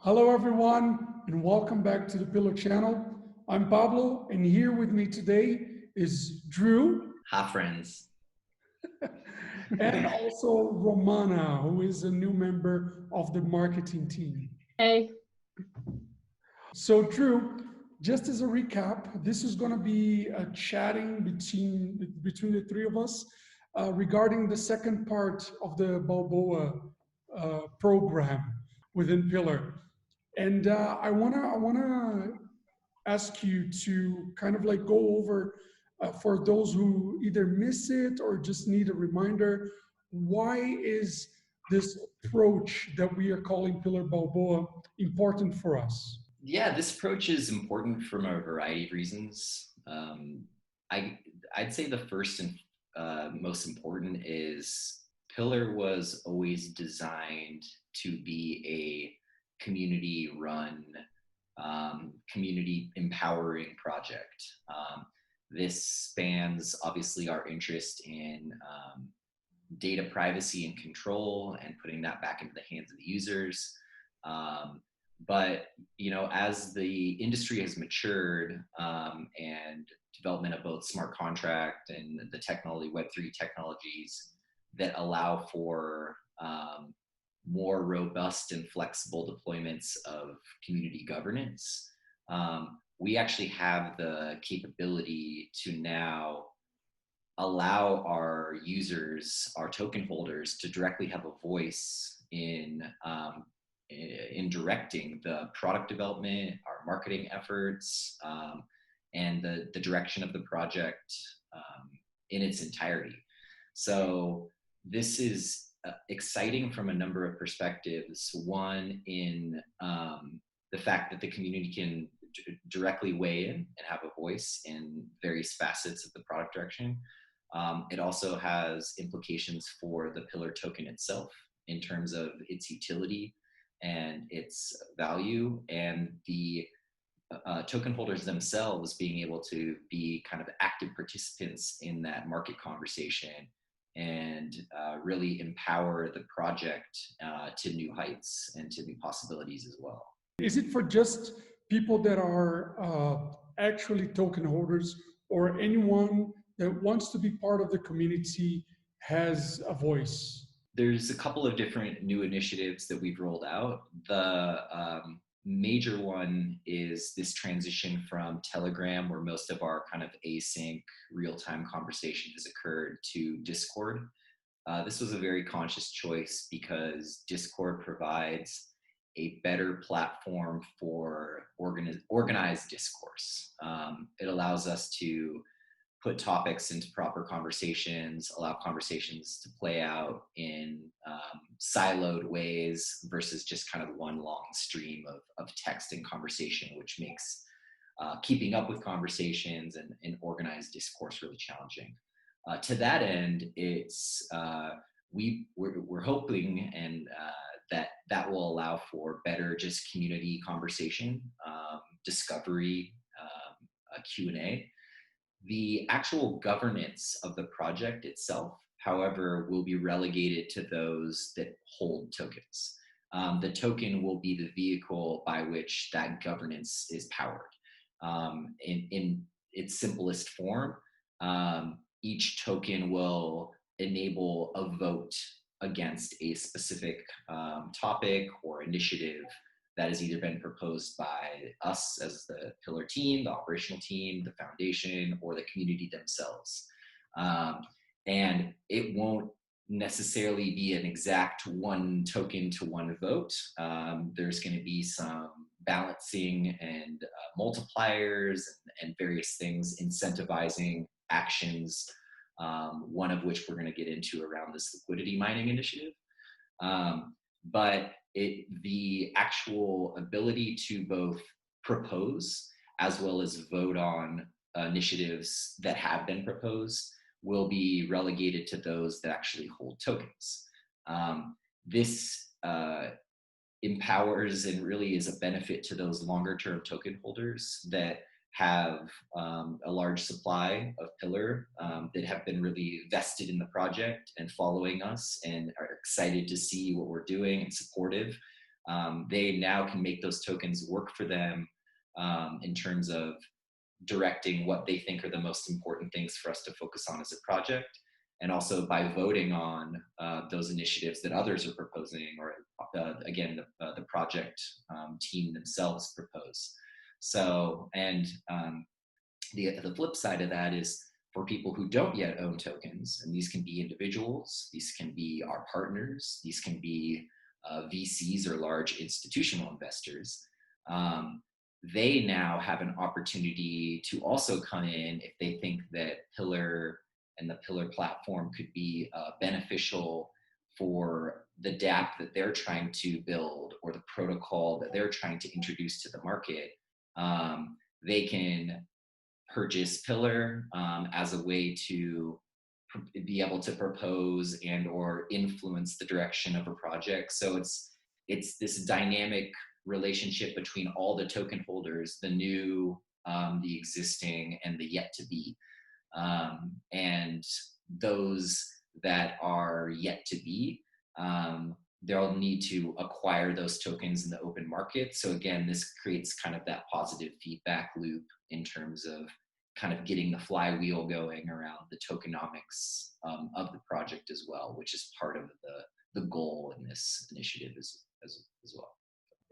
Hello, everyone, and welcome back to the Pillar channel. I'm Pablo, and here with me today is Drew Hi, friends. and also Romana, who is a new member of the marketing team. Hey. So, Drew, just as a recap, this is going to be a chatting between the three of us regarding the second part of the Balboa program within Pillar. And I wanna ask you to kind of like go over for those who either miss it or just need a reminder, why is this approach that we are calling Pillar Balboa important for us? Yeah, this approach is important from a variety of reasons. I, I'd say the first and most important is Pillar was always designed to be a community run, community empowering project. This spans obviously our interest in data privacy and control and putting that back into the hands of the users. But as the industry has matured and development of both smart contract and the technology, Web3 technologies that allow for more robust and flexible deployments of community governance, we actually have the capability to now allow our users, our token holders, to directly have a voice in directing the product development, our marketing efforts, and the direction of the project in its entirety. So this is exciting from a number of perspectives. One, in the fact that the community can directly weigh in and have a voice in various facets of the product direction. It also has implications for the Pillar token itself in terms of its utility and its value, and the token holders themselves being able to be kind of active participants in that market conversation and really empower the project to new heights and to new possibilities as well. Is it for just people that are actually token holders, or anyone that wants to be part of the community has a voice? There's a couple of different new initiatives that we've rolled out. The major one is this transition from Telegram, where most of our kind of async real-time conversation has occurred, to Discord. This was a very conscious choice because Discord provides a better platform for organized discourse. It allows us to put topics into proper conversations, allow conversations to play out in siloed ways versus just kind of one long stream of text and conversation, which makes keeping up with conversations and organized discourse really challenging. To that end, it's we're hoping and that will allow for better just community conversation, discovery, Q&A. The actual governance of the project itself, however, will be relegated to those that hold tokens. The token will be the vehicle by which that governance is powered. In its simplest form, each token will enable a vote against a specific topic or initiative that has either been proposed by us as the Pillar team, the operational team, the foundation, or the community themselves. And it won't necessarily be an exact one token to one vote. There's going to be some balancing and multipliers and various things incentivizing actions, one of which we're going to get into around this liquidity mining initiative. But the actual ability to both propose as well as vote on initiatives that have been proposed will be relegated to those that actually hold tokens. This empowers and really is a benefit to those longer term token holders that have a large supply of Pillar that have been really vested in the project and following us and are excited to see what we're doing and supportive. they now can make those tokens work for them in terms of directing what they think are the most important things for us to focus on as a project, and also by voting on those initiatives that others are proposing, or again, the project team themselves propose. So, and the flip side of that is for people who don't yet own tokens, and these can be individuals, these can be our partners, these can be VCs or large institutional investors. They now have an opportunity to also come in if they think that Pillar and the Pillar platform could be beneficial for the DApp that they're trying to build or the protocol that they're trying to introduce to the market. They can purchase Pillar as a way to be able to propose and or influence the direction of a project. So it's this dynamic relationship between all the token holders, the new, the existing, and the yet to be. And those that are yet to be, they'll need to acquire those tokens in the open market. So again, this creates kind of that positive feedback loop in terms of kind of getting the flywheel going around the tokenomics of the project as well, which is part of the goal in this initiative as well.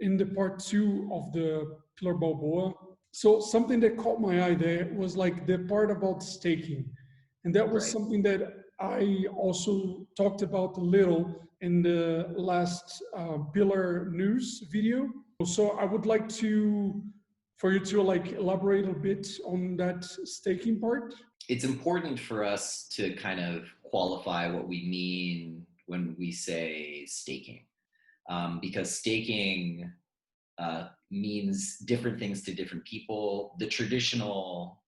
In the part 2 of the Pillar Balboa, so something that caught my eye there was like the part about staking. And that was something that I also talked about a little in the last Pillar news video. So I would like for you to like elaborate a bit on that staking part. It's important for us to kind of qualify what we mean when we say staking, because staking means different things to different people. The traditional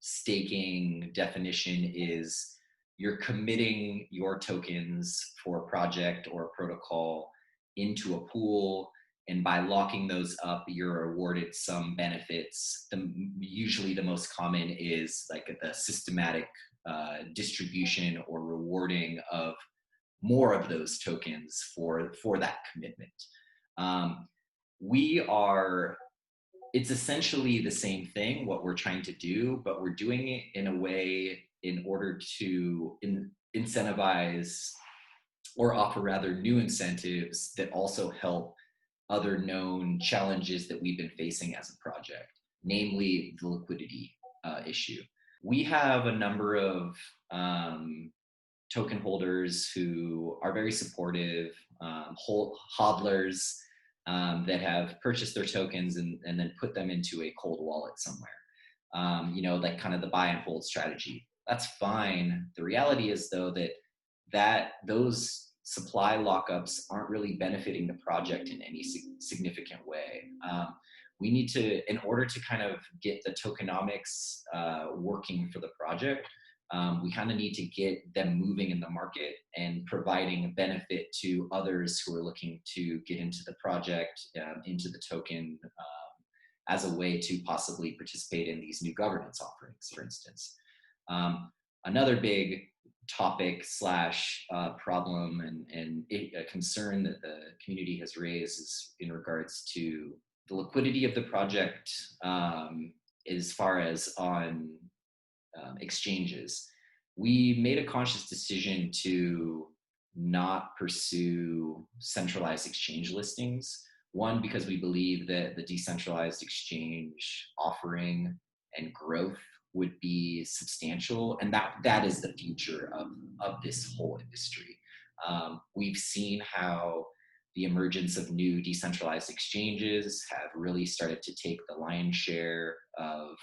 staking definition is you're committing your tokens for a project or a protocol into a pool, and by locking those up, you're awarded some benefits. Usually the most common is like the systematic distribution or rewarding of more of those tokens for that commitment. It's essentially the same thing, what we're trying to do, but we're doing it in a way in order to incentivize or offer rather new incentives that also help other known challenges that we've been facing as a project, namely the liquidity issue. We have a number of token holders who are very supportive, hodlers that have purchased their tokens and then put them into a cold wallet somewhere. Like kind of the buy and hold strategy. That's fine. The reality is though that those supply lockups aren't really benefiting the project in any significant way. We need to, in order to kind of get the tokenomics working for the project, we kind of need to get them moving in the market and providing a benefit to others who are looking to get into the project, into the token, as a way to possibly participate in these new governance offerings, for instance. Another big topic / problem and a concern that the community has raised is in regards to the liquidity of the project, as far as on exchanges. We made a conscious decision to not pursue centralized exchange listings. One, because we believe that the decentralized exchange offering and growth would be substantial, and that is the future of this whole industry. We've seen how the emergence of new decentralized exchanges have really started to take the lion's share of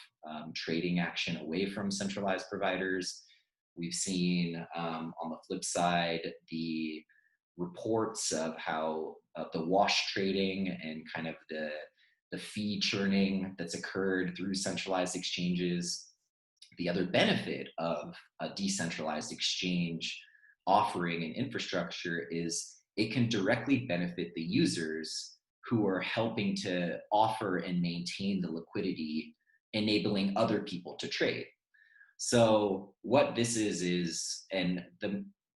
trading action away from centralized providers. We've seen on the flip side the reports of how the wash trading and kind of the fee churning that's occurred through centralized exchanges. The other benefit of a decentralized exchange offering and infrastructure is it can directly benefit the users who are helping to offer and maintain the liquidity, enabling other people to trade. So what this is, and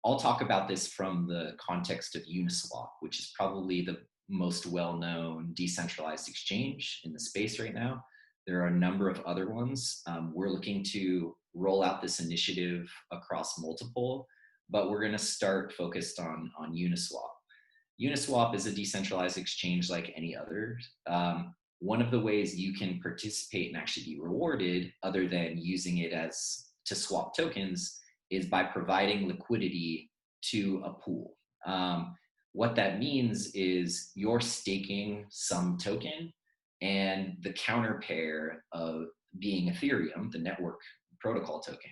I'll talk about this from the context of Uniswap, which is probably most well-known decentralized exchange in the space right now. There are a number of other ones. We're looking to roll out this initiative across multiple, but we're going to start focused on Uniswap. Uniswap is a decentralized exchange like any other. One of the ways you can participate and actually be rewarded, other than using it as to swap tokens, is by providing liquidity to a pool. What that means is you're staking some token, and the counter pair of being Ethereum, the network protocol token.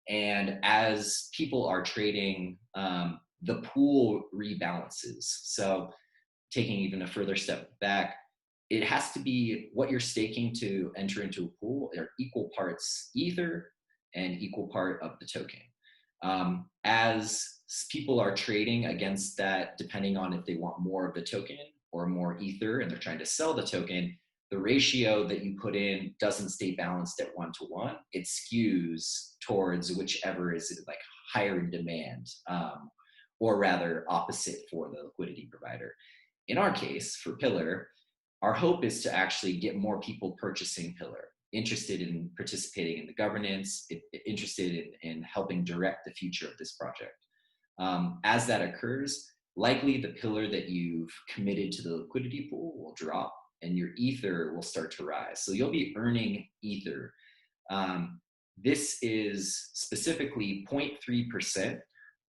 And as people are trading, the pool rebalances. So taking even a further step back, it has to be what you're staking to enter into a pool are equal parts ether and equal part of the token. As people are trading against that, depending on if they want more of the token or more ether and they're trying to sell the token, the ratio that you put in doesn't stay balanced at 1-to-1. It skews towards whichever is like higher in demand, or rather opposite for the liquidity provider. In our case, for Pillar, our hope is to actually get more people purchasing Pillar, interested in participating in the governance, interested in helping direct the future of this project. As that occurs, likely the Pillar that you've committed to the liquidity pool will drop and your ether will start to rise. So you'll be earning ether. This is specifically 0.3%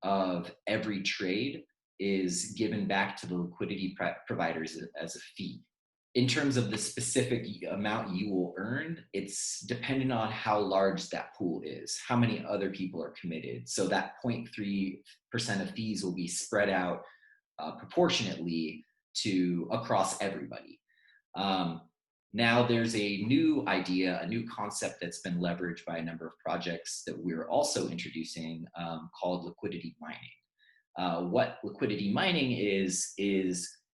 of every trade is given back to the liquidity providers as a fee. In terms of the specific amount you will earn, it's dependent on how large that pool is, how many other people are committed. So that 0.3% of fees will be spread out proportionately to across everybody. Now there's a new idea, a new concept that's been leveraged by a number of projects that we're also introducing, called liquidity mining. What liquidity mining is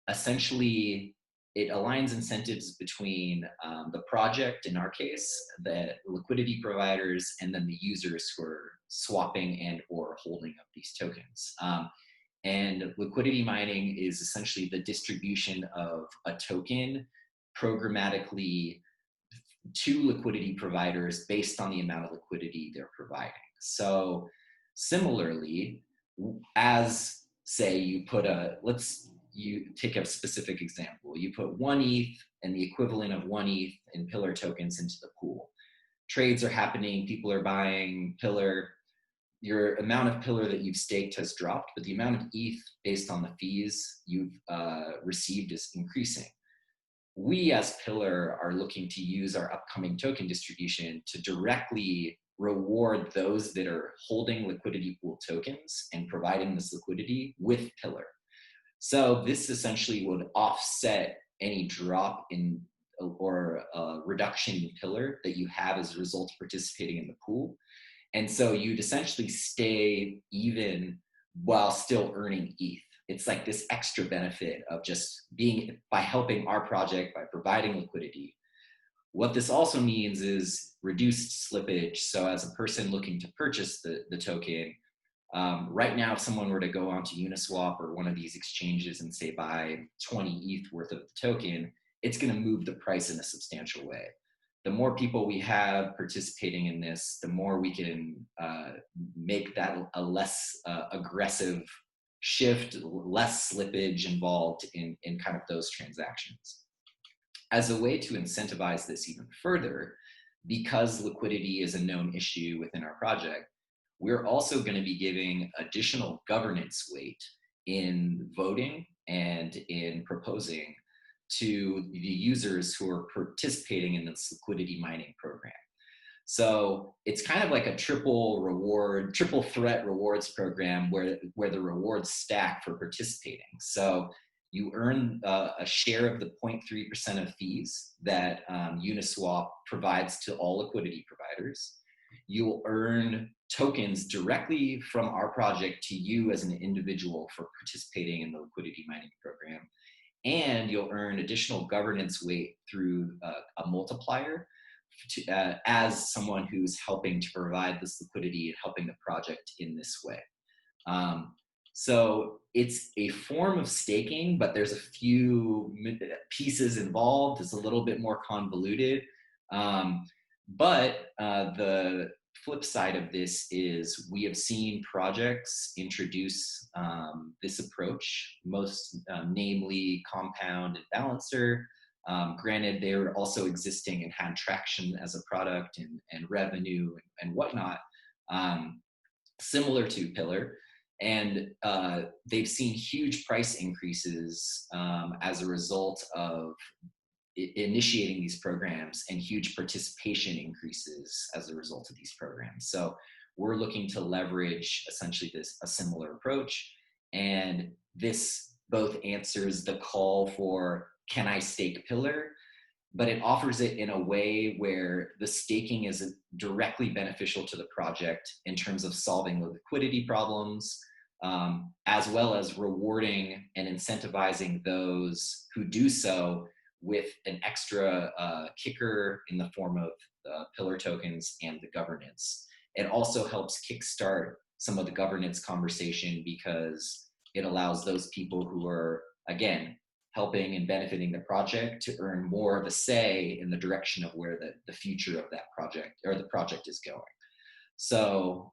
essentially it aligns incentives between the project, in our case, the liquidity providers, and then the users who are swapping and or holding of these tokens. And liquidity mining is essentially the distribution of a token programmatically to liquidity providers based on the amount of liquidity they're providing. So similarly, as say you put you take a specific example, you put 1 ETH and the equivalent of 1 ETH in Pillar tokens into the pool. Trades are happening, people are buying Pillar. Your amount of Pillar that you've staked has dropped, but the amount of ETH based on the fees you've received is increasing. We as Pillar are looking to use our upcoming token distribution to directly reward those that are holding liquidity pool tokens and providing this liquidity with Pillar. So this essentially would offset any drop in or reduction in Pillar that you have as a result of participating in the pool. And so you'd essentially stay even while still earning ETH. It's like this extra benefit of just being, by helping our project, by providing liquidity. What this also means is reduced slippage. So as a person looking to purchase the token, right now, if someone were to go onto Uniswap or one of these exchanges and say buy 20 ETH worth of the token, it's going to move the price in a substantial way. The more people we have participating in this, the more we can make that a less aggressive shift, less slippage involved in kind of those transactions. As a way to incentivize this even further, because liquidity is a known issue within our project, we're also going to be giving additional governance weight in voting and in proposing to the users who are participating in this liquidity mining program. So it's kind of like a triple threat rewards program where the rewards stack for participating. So you earn a share of the 0.3% of fees that Uniswap provides to all liquidity providers. You will earn tokens directly from our project to you as an individual for participating in the liquidity mining program. And you'll earn additional governance weight through a multiplier as someone who's helping to provide this liquidity and helping the project in this way. So it's a form of staking, but there's a few pieces involved. It's a little bit more convoluted. But the flip side of this is we have seen projects introduce this approach, most namely Compound and Balancer. Granted, they were also existing and had traction as a product and revenue and whatnot, similar to Pillar. And they've seen huge price increases as a result of initiating these programs, and huge participation increases as a result of these programs. So we're looking to leverage essentially a similar approach. And this both answers the call for, can I stake Pillar? But it offers it in a way where the staking is directly beneficial to the project in terms of solving the liquidity problems, as well as rewarding and incentivizing those who do so with an extra kicker in the form of Pillar tokens and the governance. It also helps kickstart some of the governance conversation, because it allows those people who are, again, helping and benefiting the project to earn more of a say in the direction of where the future of that project or the project is going. So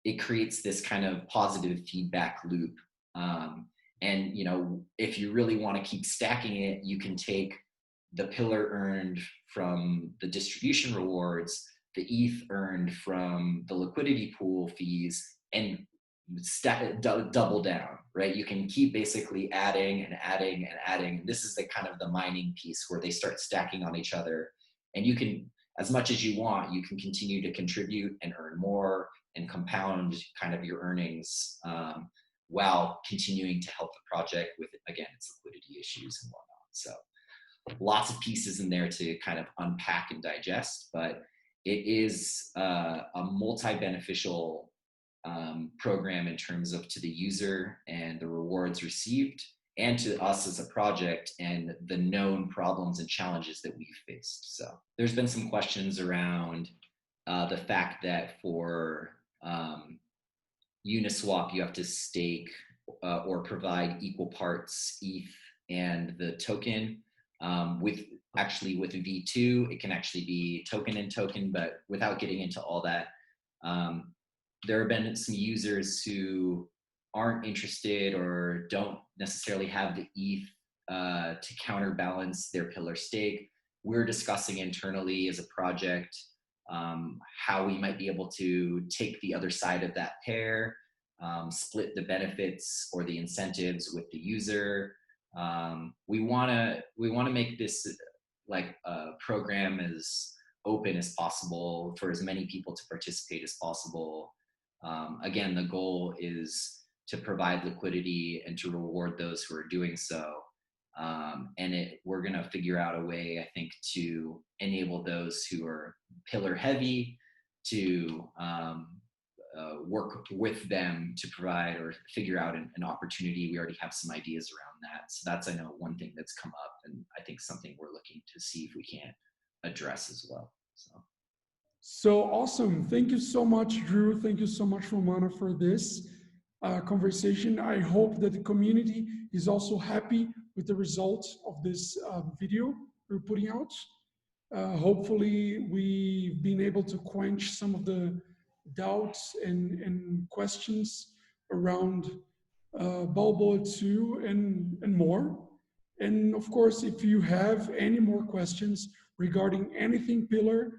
it creates this kind of positive feedback loop. And if you really want to keep stacking it, you can take the Pillar earned from the distribution rewards, the ETH earned from the liquidity pool fees, and double down, right? You can keep basically adding and adding and adding. This is the kind of the mining piece where they start stacking on each other, and you can, as much as you want, you can continue to contribute and earn more and compound kind of your earnings while continuing to help the project with, again, its liquidity issues and whatnot. So lots of pieces in there to kind of unpack and digest, but it is a multi-beneficial program in terms of to the user and the rewards received, and to us as a project and the known problems and challenges that we've faced. So there's been some questions around the fact that for Uniswap, you have to stake or provide equal parts ETH and the token. With V2, it can actually be token and token, but without getting into all that, there have been some users who aren't interested or don't necessarily have the ETH to counterbalance their Pillar stake. We're discussing internally as a project how we might be able to take the other side of that pair, split the benefits or the incentives with the user. We want to make this like a program as open as possible for as many people to participate as possible. Again, the goal is to provide liquidity and to reward those who are doing so. And we're going to figure out a way, I think, to enable those who are Pillar heavy to work with them to provide or figure out an opportunity. We already have some ideas around that. So that's, I know, one thing that's come up, and I think something we're looking to see if we can address as well. So awesome. Thank you so much, Drew. Thank you so much, Romana, for this conversation. I hope that the community is also happy with the results of this video we're putting out. Hopefully, we've been able to quench some of the doubts and questions around Balboa 2 and more. And of course, if you have any more questions regarding anything Pillar,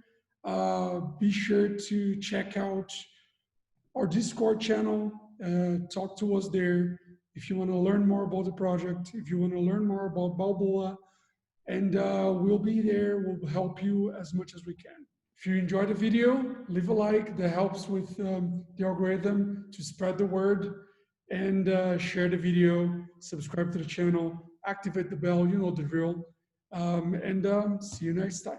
be sure to check out our Discord channel, talk to us there. If you want to learn more about the project, if you want to learn more about Balboa, and we'll be there, we'll help you as much as we can. If you enjoyed the video, leave a like, that helps with the algorithm to spread the word, and share the video, subscribe to the channel, activate the bell, you know the drill, and see you next time.